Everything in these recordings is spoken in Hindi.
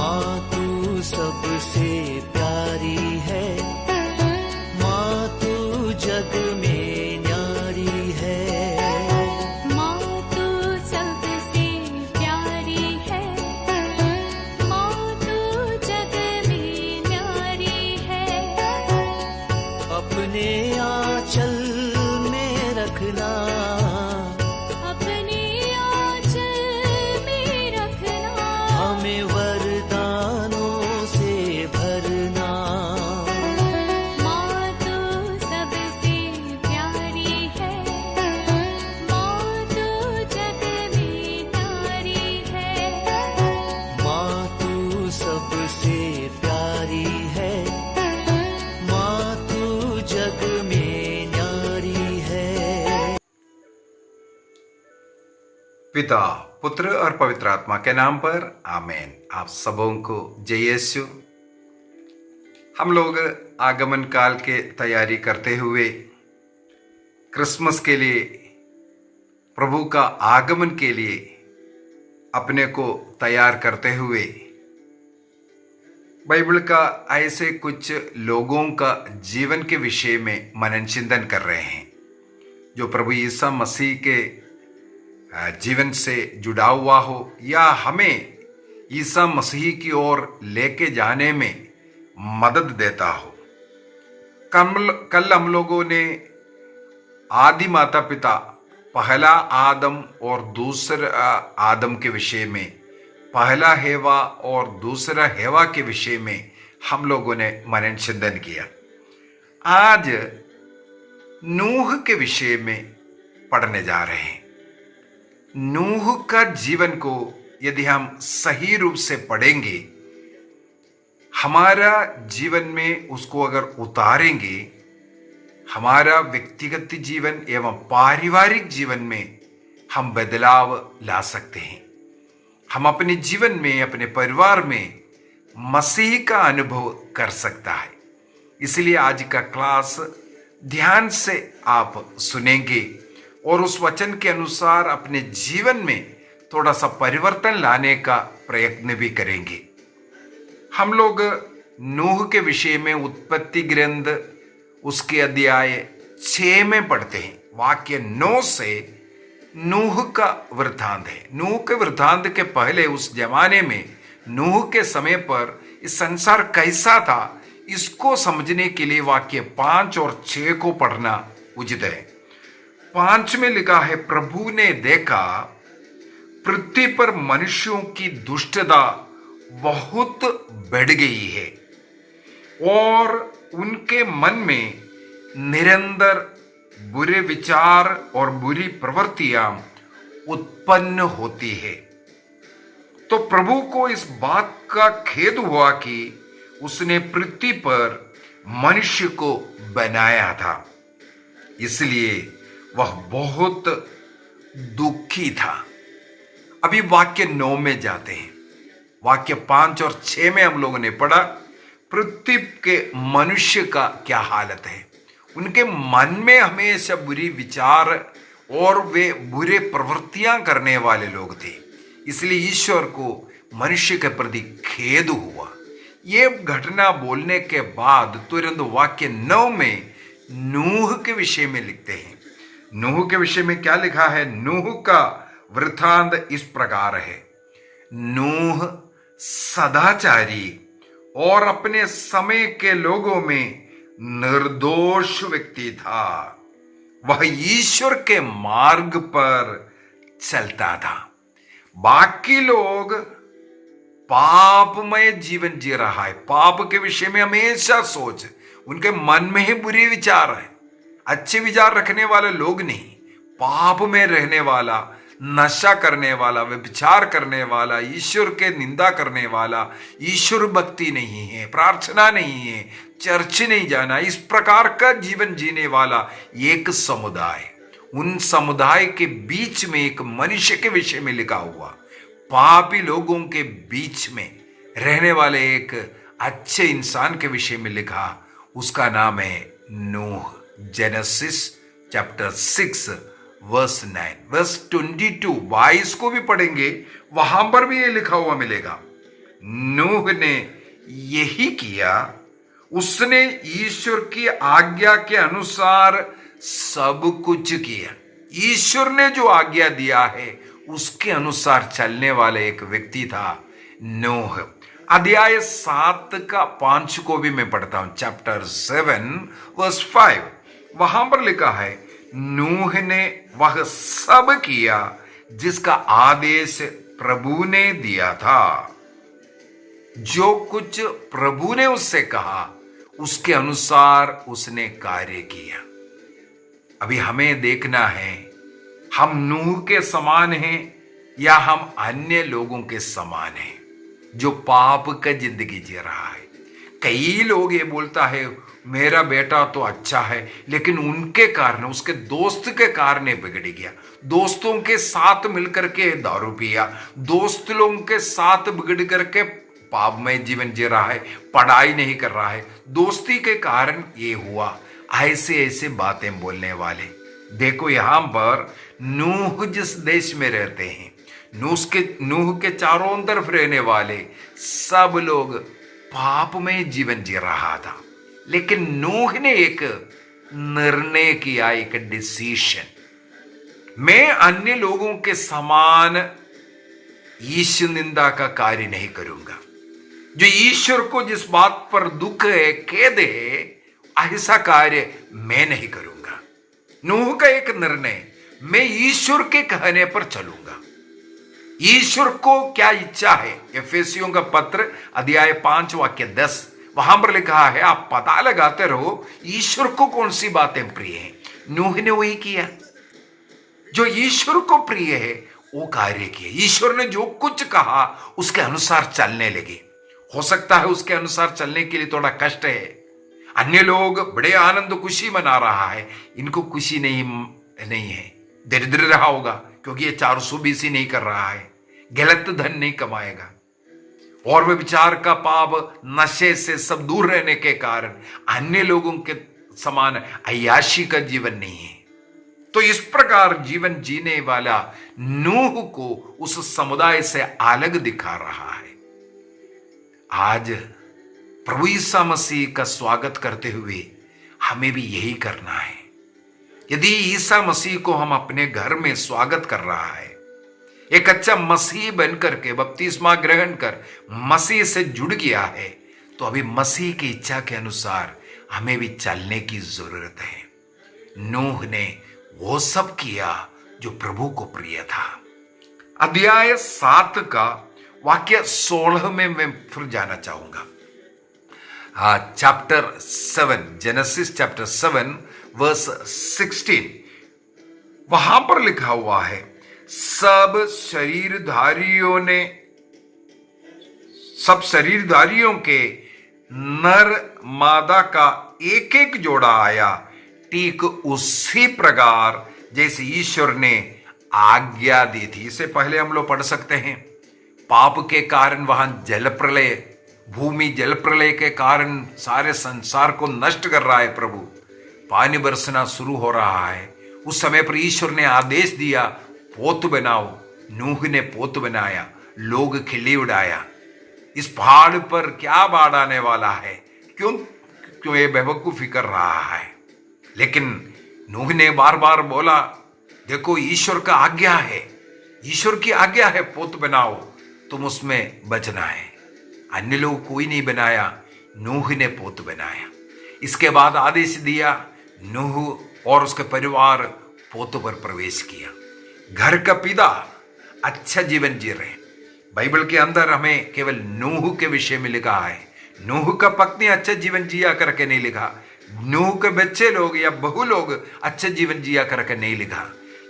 माँ तू सबसे प्यारी है, माँ तू जग में न्यारी है। माँ तू सबसे प्यारी है, माँ तू जग में न्यारी है। अपने आंचल में रखना, अपने आंचल में रखना। हमें वरदानों से भरना। माँ तू सबसे प्यारी है, माँ तू जग में न्यारी है। माँ तू सबसे प्यारी है, माँ तू जग में न्यारी है। पिता, पुत्र और पवित्र आत्मा के नाम पर आमीन। आप सबों को जय यीशु। हम लोग आगमन काल के तैयारी करते हुए क्रिसमस के लिए, प्रभु का आगमन के लिए अपने को तैयार करते हुए बाइबल का ऐसे कुछ लोगों का जीवन के विषय में मनन चिंतन कर रहे हैं जो प्रभु यीशु मसीह के जीवन से जुड़ा हुआ हो या हमें ईसा मसीह की ओर लेके जाने में मदद देता हो। कल हम लोगों ने आदि माता पिता पहला आदम और दूसरा आदम के विषय में, पहला हेवा और दूसरा हेवा के विषय में हम लोगों ने मनन चिंतन किया। आज नूह के विषय में पढ़ने जा रहे हैं। नूह का जीवन को यदि हम सही रूप से पढ़ेंगे, हमारा जीवन में उसको अगर उतारेंगे, हमारा व्यक्तिगत जीवन एवं पारिवारिक जीवन में हम बदलाव ला सकते हैं। हम अपने जीवन में, अपने परिवार में मसीह का अनुभव कर सकता है। इसलिए आज का क्लास ध्यान से आप सुनेंगे और उस वचन के अनुसार अपने जीवन में थोड़ा सा परिवर्तन लाने का प्रयत्न भी करेंगे। हम लोग नूह के विषय में उत्पत्ति ग्रंथ उसके अध्याय 6 में पढ़ते हैं। वाक्य 9 से नूह का वृत्तांत है। नूह के वृत्तांत के पहले उस जमाने में नूह के समय पर इस संसार कैसा था, इसको समझने के लिए वाक्य 5 और 6 को पढ़ना उचित है। 5 में लिखा है, प्रभु ने देखा पृथ्वी पर मनुष्यों की दुष्टता बहुत बढ़ गई है और उनके मन में निरंतर बुरे विचार और बुरी प्रवृत्तियां उत्पन्न होती है। तो प्रभु को इस बात का खेद हुआ कि उसने पृथ्वी पर मनुष्य को बनाया था, इसलिए वह बहुत दुखी था। अभी वाक्य 9 में जाते हैं। वाक्य 5 और 6 में हम लोगों ने पढ़ा पृथ्वी के मनुष्य का क्या हालत है। उनके मन में हमेशा बुरी विचार और वे बुरे प्रवृत्तियां करने वाले लोग थे, इसलिए ईश्वर को मनुष्य के प्रति खेद हुआ। ये घटना बोलने के बाद तुरंत वाक्य 9 में नूह के विषय में लिखते हैं। नूह के विषय में क्या लिखा है? नूह का वृत्तांत इस प्रकार है। नूह सदाचारी और अपने समय के लोगों में निर्दोष व्यक्ति था। वह ईश्वर के मार्ग पर चलता था। बाकी लोग पापमय जीवन जी रहा है। पाप के विषय में हमेशा सोच, उनके मन में ही बुरे विचार है। अच्छे विचार रखने वाले लोग नहीं, पाप में रहने वाला, नशा करने वाला, व्यभिचार करने वाला, ईश्वर के निंदा करने वाला, ईश्वर भक्ति नहीं है, प्रार्थना नहीं है, चर्च नहीं जाना, इस प्रकार का जीवन जीने वाला एक समुदाय। उन समुदाय के बीच में एक मनुष्य के विषय में लिखा हुआ, पापी लोगों के बीच में रहने वाले एक अच्छे इंसान के विषय में लिखा, उसका नाम है नूह। जेनेसिस चैप्टर 6 वर्स 9, वर्स 22 को भी पढ़ेंगे, वहां पर भी ये लिखा हुआ मिलेगा। नूह ने यही किया। उसने ईश्वर की आज्ञा के अनुसार सब कुछ किया। ईश्वर ने जो आज्ञा दिया है उसके अनुसार चलने वाले एक व्यक्ति था नूह। अध्याय 7 का 5 को भी मैं पढ़ता हूं, चैप्टर 7 वर्स 5। वहां पर लिखा है, नूह ने वह सब किया जिसका आदेश प्रभु ने दिया था। जो कुछ प्रभु ने उससे कहा उसके अनुसार उसने कार्य किया। अभी हमें देखना है, हम नूह के समान हैं या हम अन्य लोगों के समान हैं जो पाप का जिंदगी जी रहा है। कई लोग ये बोलता है मेरा बेटा तो अच्छा है, लेकिन उनके कारण, उसके दोस्त के कारण बिगड़ गया। दोस्तों के साथ मिलकर के दारू पिया, दोस्त लोगों के साथ बिगड़ करके पाप में जीवन जी रहा है, पढ़ाई नहीं कर रहा है, दोस्ती के कारण ये हुआ। ऐसे ऐसे बातें बोलने वाले। देखो यहां पर नूह जिस देश में रहते हैं, नूह के चारों तरफ रहने वाले सब लोग पाप में जीवन जी रहा था, लेकिन नूह ने एक निर्णय किया, एक डिसीजन। मैं अन्य लोगों के समान ईश्वर निंदा का कार्य नहीं करूंगा। जो ईश्वर को जिस बात पर दुख है, खेद है, ऐसा कार्य मैं नहीं करूंगा। नूह का एक निर्णय, मैं ईश्वर के कहने पर चलूंगा। ईश्वर को क्या इच्छा है? एफेसियों का पत्र अध्याय 5 वाक्य 10, वहां पर लिखा है, आप पता लगाते रहो ईश्वर को कौन सी बातें प्रिय है। नूह ने वही किया जो ईश्वर को प्रिय है, वो कार्य किया। ईश्वर ने जो कुछ कहा उसके अनुसार चलने लगे। हो सकता है उसके अनुसार चलने के लिए थोड़ा कष्ट है। अन्य लोग बड़े आनंद खुशी मना रहा है, इनको खुशी नहीं है, दरिद्र रहा होगा क्योंकि ये 420 नहीं कर रहा है, गलत धन नहीं कमाएगा, और वे विचार का पाप, नशे से सब दूर रहने के कारण अन्य लोगों के समान अय्याशी का जीवन नहीं है। तो इस प्रकार जीवन जीने वाला नूह को उस समुदाय से अलग दिखा रहा है। आज प्रभु ईसा मसीह का स्वागत करते हुए हमें भी यही करना है। यदि ईसा मसीह को हम अपने घर में स्वागत कर रहा है, एक अच्छा मसीह बनकर के बपतिस्मा ग्रहण कर मसीह से जुड़ गया है, तो अभी मसीह की इच्छा के अनुसार हमें भी चलने की जरूरत है। नूह ने वो सब किया जो प्रभु को प्रिय था। अध्याय 7 का वाक्य 16 में मैं फिर जाना चाहूंगा। चैप्टर 7, जेनेसिस चैप्टर 7 वर्स 16, वहां पर लिखा हुआ है, सब शरीरधारियों के नर मादा का एक एक जोड़ा आया, ठीक उसी प्रकार जैसे ईश्वर ने आज्ञा दी थी। इससे पहले हम लोग पढ़ सकते हैं, पाप के कारण वहां जल प्रलय, भूमि जल प्रलय के कारण सारे संसार को नष्ट कर रहा है प्रभु। पानी बरसना शुरू हो रहा है। उस समय पर ईश्वर ने आदेश दिया, पोत बनाओ। नूह ने पोत बनाया, लोग खिल्ली उड़ाया। इस पहाड़ पर क्या बाढ़ आने वाला है, क्यों ये बेवकूफी कर रहा है। लेकिन नूह ने बार बार बोला, देखो ईश्वर का आज्ञा है, ईश्वर की आज्ञा है, पोत बनाओ, तुम उसमें बचना है। अन्य लोग कोई नहीं बनाया, नूह ने पोत बनाया। इसके बाद आदेश दिया, नूह और उसके परिवार पोत पर प्रवेश किया। घर का पिता अच्छा जीवन जी रहे। बाइबल के अंदर हमें केवल नूह के विषय में लिखा है। नूह का पत्नी अच्छा जीवन जिया करके नहीं लिखा, नूह के बच्चे लोग या बहु लोग अच्छा जीवन जिया करके नहीं लिखा।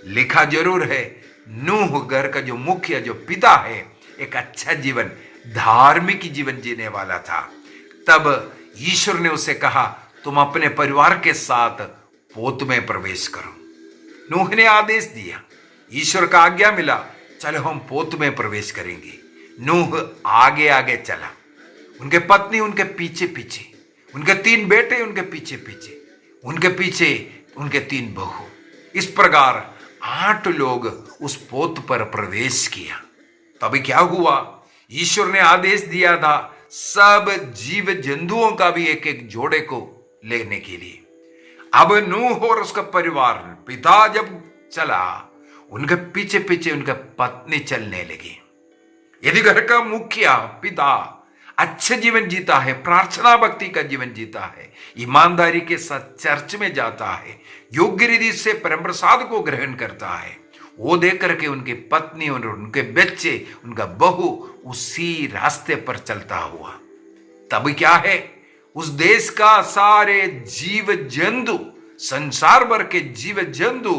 लिखा जरूर है, नूह घर का जो मुख्य, जो पिता है, एक अच्छा जीवन, धार्मिक जीवन जीने वाला था। तब ईश्वर ने उसे कहा, तुम अपने परिवार के साथ पोत में प्रवेश करो। नूह ने आदेश दिया, ईश्वर का आज्ञा मिला, चलो हम पोत में प्रवेश करेंगे। नूह आगे आगे चला, उनके पत्नी उनके पीछे पीछे, उनके 3 बेटे उनके पीछे पीछे, उनके पीछे उनके 3 बहू। इस प्रकार 8 लोग उस पोत पर प्रवेश किया। तभी क्या हुआ, ईश्वर ने आदेश दिया था सब जीव जंतुओं का भी एक एक जोड़े को लेने के लिए। अब नूह और उसका परिवार, पिता जब चला, उनके पीछे पीछे उनका पत्नी चलने लगी। यदि घर का मुखिया पिता अच्छे जीवन जीता है, प्रार्थना भक्ति का जीवन जीता है, ईमानदारी के साथ चर्च में जाता है, योग्य रीति से परम प्रसाद को ग्रहण करता है, वो देख करके उनकी पत्नी और उनके बच्चे, उनका बहू उसी रास्ते पर चलता हुआ, तब क्या है, उस देश का सारे जीव जंतु, संसार भर के जीव जंतु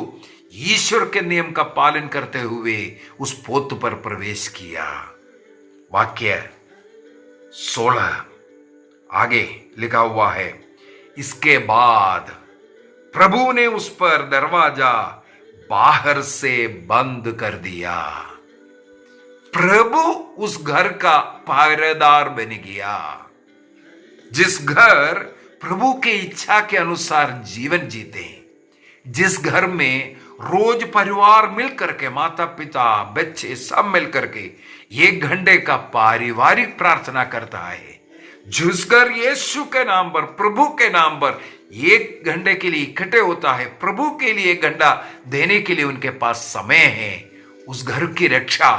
ईश्वर के नियम का पालन करते हुए उस पोत पर प्रवेश किया। वाक्य 16 आगे लिखा हुआ है, इसके बाद प्रभु ने उस पर दरवाजा बाहर से बंद कर दिया। प्रभु उस घर का पहरेदार बन गया। जिस घर प्रभु की इच्छा के अनुसार जीवन जीते, जिस घर में रोज परिवार मिलकर के, माता पिता बच्चे सब मिलकर के 1 घंटे का पारिवारिक प्रार्थना करता है, जिस घर यीशु के नाम पर, प्रभु के नाम पर 1 घंटे के लिए इकट्ठे होता है, प्रभु के लिए 1 घंटा देने के लिए उनके पास समय है, उस घर की रक्षा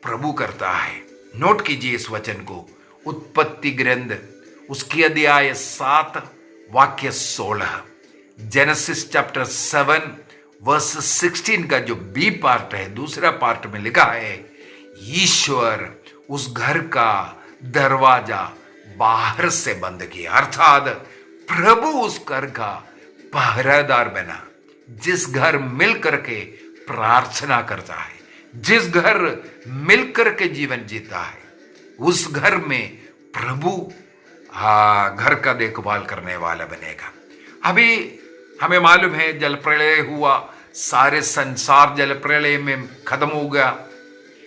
प्रभु करता है। नोट कीजिए इस वचन को, उत्पत्ति ग्रंथ उसकी अध्याय 7 वाक्य 16, जेनेसिस चैप्टर 7 वर्स 16 का जो बी पार्ट है, दूसरा पार्ट में लिखा है, ईश्वर उस घर का दरवाजा बाहर से बंद किया, अर्थात प्रभु उस घर का पहरेदार बना। जिस घर मिल करके प्रार्थना करता है, जिस घर मिलकर के जीवन जीता है, उस घर में प्रभु घर का देखभाल करने वाला बनेगा। अभी हमें मालूम है जल प्रलय हुआ, सारे संसार जल प्रलय में खत्म हो गया।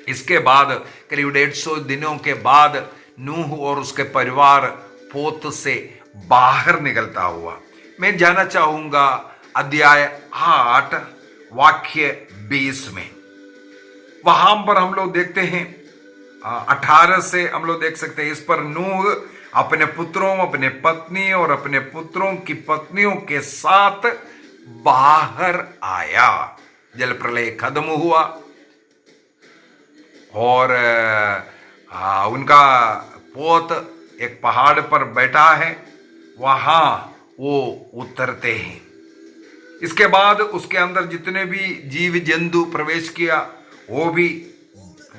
इसके बाद करीब 150 दिनों के बाद नूह और उसके परिवार पोत से बाहर निकलता हुआ। मैं जाना चाहूंगा अध्याय 8 वाक्य 20 में। वहां पर हम लोग देखते हैं 18 से हम लोग देख सकते हैं, इस पर नूह अपने पुत्रों, अपने पत्नी और अपने पुत्रों की पत्नियों के साथ बाहर आया। जल प्रलय खत्म हुआ और उनका पोत एक पहाड़ पर बैठा है, वहां वो उतरते हैं। इसके बाद उसके अंदर जितने भी जीव जंतु प्रवेश किया, वो भी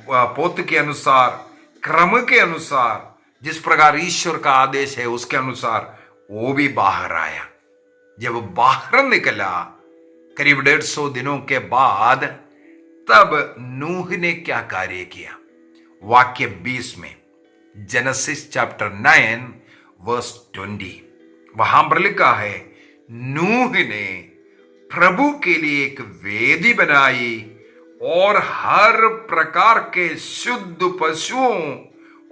पोत के अनुसार, क्रम के अनुसार, जिस प्रकार ईश्वर का आदेश है उसके अनुसार वो भी बाहर आया। जब बाहर निकला करीब 150 दिनों के बाद, तब नूह ने क्या कार्य किया? वाक्य 20 में, जेनेसिस चैप्टर 9 वर्स 20, वहां पर लिखा है, नूह ने प्रभु के लिए एक वेदी बनाई और हर प्रकार के शुद्ध पशुओं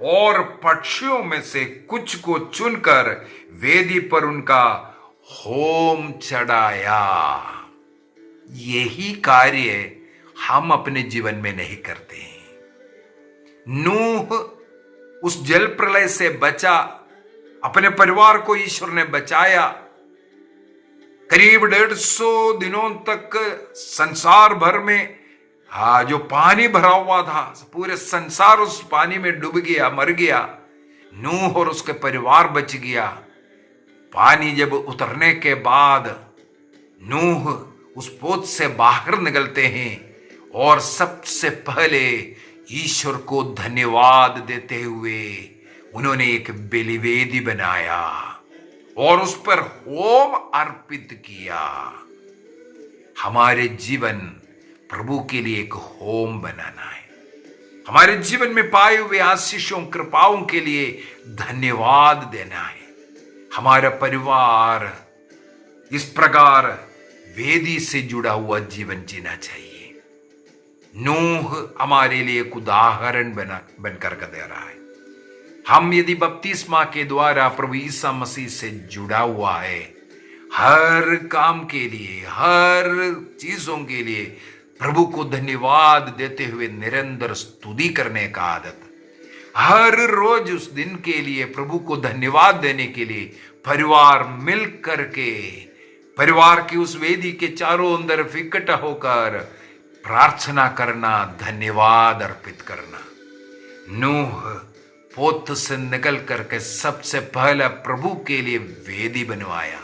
और पक्षियों में से कुछ को चुनकर वेदी पर उनका होम चढ़ाया। यही कार्य हम अपने जीवन में नहीं करते हैं। नूह उस जल प्रलय से बचा, अपने परिवार को ईश्वर ने बचाया। करीब 150 दिनों तक संसार भर में जो पानी भरा हुआ था, पूरे संसार उस पानी में डूब गया, मर गया। नूह और उसके परिवार बच गया। पानी जब उतरने के बाद नूह उस पोत से बाहर निकलते हैं और सबसे पहले ईश्वर को धन्यवाद देते हुए उन्होंने एक बलिवेदी बनाया और उस पर होम अर्पित किया। हमारे जीवन प्रभु के लिए एक होम बनाना है। हमारे जीवन में पाए हुए आशीषों, कृपाओं के लिए धन्यवाद देना है। हमारा परिवार इस प्रकार वेदी से जुड़ा हुआ जीवन जीना चाहिए। नूह हमारे लिए एक उदाहरण बनकर दे रहा है। हम यदि बपतिस्मा के द्वारा प्रभु ईसा मसीह से जुड़ा हुआ है, हर काम के लिए, हर चीजों के लिए प्रभु को धन्यवाद देते हुए निरंतर स्तुति करने का आदत, हर रोज उस दिन के लिए प्रभु को धन्यवाद देने के लिए परिवार मिल करके, परिवार की उस वेदी के चारों अंदर इकट्ठा होकर प्रार्थना करना, धन्यवाद अर्पित करना। नूह पोत से निकल करके सबसे पहले प्रभु के लिए वेदी बनवाया।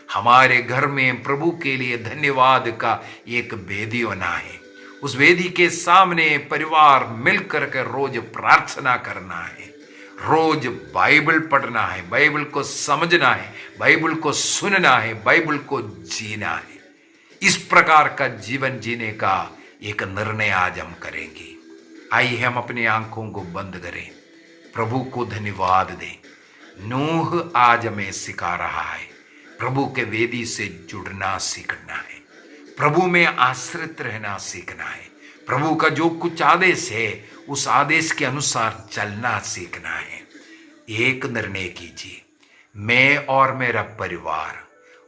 हमारे घर में प्रभु के लिए धन्यवाद का एक वेदी होना है। उस वेदी के सामने परिवार मिलकर के रोज प्रार्थना करना है, रोज बाइबल पढ़ना है, बाइबल को समझना है, बाइबल को सुनना है, बाइबल को जीना है। इस प्रकार का जीवन जीने का एक निर्णय आज हम करेंगे। आइए हम अपनी आंखों को बंद करें, प्रभु को धन्यवाद दें। नूह आज हमें सिखा रहा है प्रभु के वेदी से जुड़ना सीखना है, प्रभु में आश्रित रहना सीखना है, प्रभु का जो कुछ आदेश है उस आदेश के अनुसार चलना सीखना है। एक निर्णय कीजिए, मैं और मेरा परिवार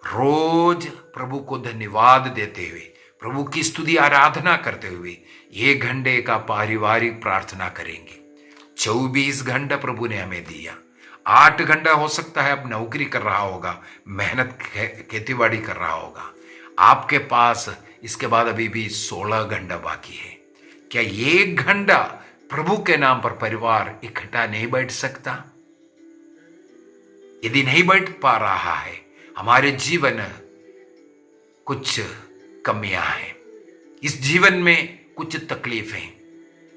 रोज प्रभु को धन्यवाद देते हुए, प्रभु की स्तुति आराधना करते हुए 1 घंटे का पारिवारिक प्रार्थना करेंगे। 24 घंटा प्रभु ने हमें दिया। 8 घंटा हो सकता है आप नौकरी कर रहा होगा, मेहनत खेतीबाड़ी कर रहा होगा, आपके पास इसके बाद अभी भी 16 घंटा बाकी है। क्या 1 घंटा प्रभु के नाम पर परिवार इकट्ठा नहीं बैठ सकता? यदि नहीं बैठ पा रहा है, हमारे जीवन कुछ कमियां हैं, इस जीवन में कुछ तकलीफें,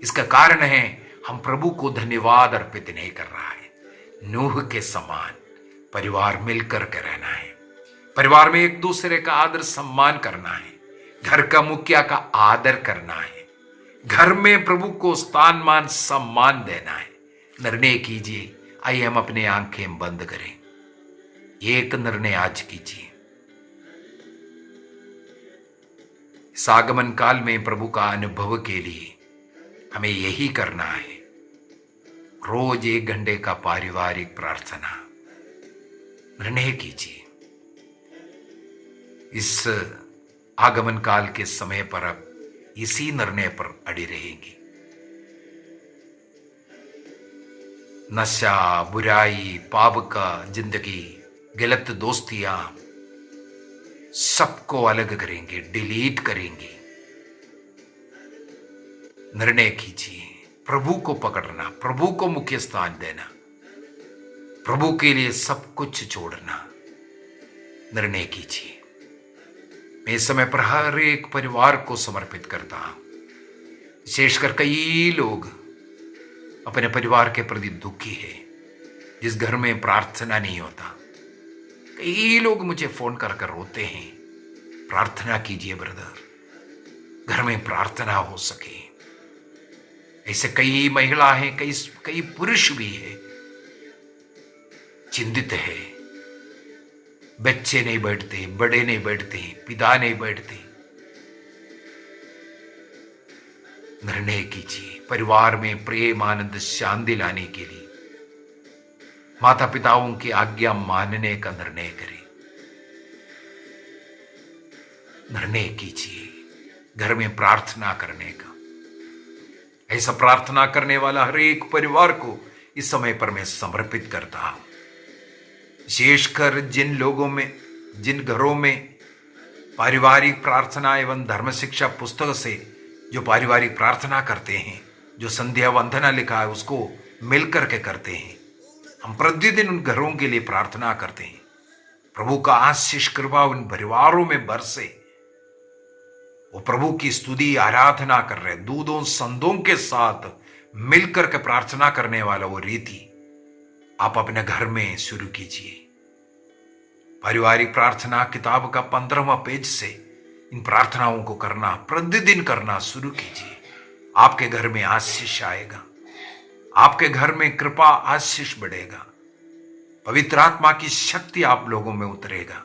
इसका कारण है हम प्रभु को धन्यवाद अर्पित नहीं कर रहा है। नूह के समान परिवार मिलकर के रहना है, परिवार में एक दूसरे का आदर सम्मान करना है, घर का मुखिया का आदर करना है, घर में प्रभु को स्थान मान सम्मान देना है। निर्णय कीजिए। आइए हम अपनी आंखें बंद करें, एक निर्णय आज कीजिए। इस आगमन काल में प्रभु का अनुभव के लिए हमें यही करना है, रोज 1 घंटे का पारिवारिक प्रार्थना। निर्णय कीजिए। इस आगमन काल के समय पर अब इसी निर्णय पर अड़ी रहेंगे। नशा, बुराई, पाप का जिंदगी, गलत दोस्तियां, सबको अलग करेंगे, डिलीट करेंगे। निर्णय कीजिए, प्रभु को पकड़ना, प्रभु को मुख्य स्थान देना, प्रभु के लिए सब कुछ छोड़ना। निर्णय कीजिए। मैं इस समय पर हर एक परिवार को समर्पित करता हूं। विशेषकर कई लोग अपने परिवार के प्रति दुखी है, जिस घर में प्रार्थना नहीं होता। कई लोग मुझे फोन कर कर रोते हैं, प्रार्थना कीजिए ब्रदर, घर में प्रार्थना हो सके। ऐसे कई महिला हैं, कई पुरुष भी है, चिंतित है। बच्चे नहीं बैठते, बड़े नहीं बैठते, पिता नहीं बैठते। निर्णय कीजिए परिवार में प्रेम, आनंद, शांति लाने के लिए माता पिताओं की आज्ञा मानने का निर्णय करें। निर्णय कीजिए घर में प्रार्थना करने का। ऐसा प्रार्थना करने वाला हर एक परिवार को इस समय पर मैं समर्पित करता हूं। विशेषकर जिन लोगों में, जिन घरों में पारिवारिक प्रार्थना एवं धर्म शिक्षा पुस्तक से जो पारिवारिक प्रार्थना करते हैं, जो संध्या वंदना लिखा है उसको मिलकर के करते हैं, हम प्रतिदिन उन घरों के लिए प्रार्थना करते हैं। प्रभु का आशीष कृपा उन परिवारों में बरसे। वो प्रभु की स्तुति आराधना कर रहे, दूधों संतों के साथ मिलकर के प्रार्थना करने वाला वो रीति आप अपने घर में शुरू कीजिए। पारिवारिक प्रार्थना किताब का 15वां पेज से इन प्रार्थनाओं को करना, प्रतिदिन करना शुरू कीजिए। आपके घर में आशीष आएगा, आपके घर में कृपा आशीष बढ़ेगा, पवित्र आत्मा की शक्ति आप लोगों में उतरेगा।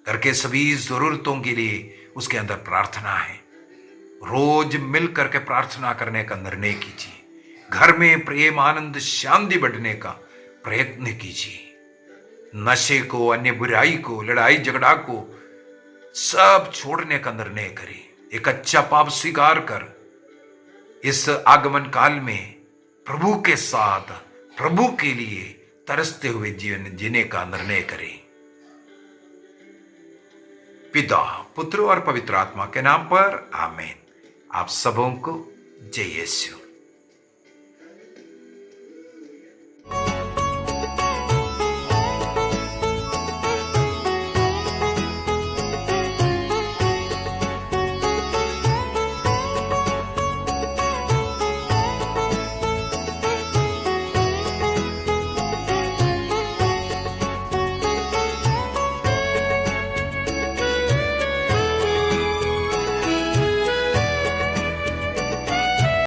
घर के सभी जरूरतों के लिए उसके अंदर प्रार्थना है। रोज मिल करके प्रार्थना करने का निर्णय कीजिए। घर में प्रेम, आनंद, शांति बढ़ने का प्रयत्न कीजिए। नशे को, अन्य बुराई को, लड़ाई झगड़ा को सब छोड़ने का निर्णय करें। एक अच्छा पाप स्वीकार कर इस आगमन काल में प्रभु के साथ, प्रभु के लिए तरसते हुए जीवन जीने का निर्णय करें। पिता, पुत्र और पवित्र आत्मा के नाम पर आमीन। आप सबों को जय यीशु।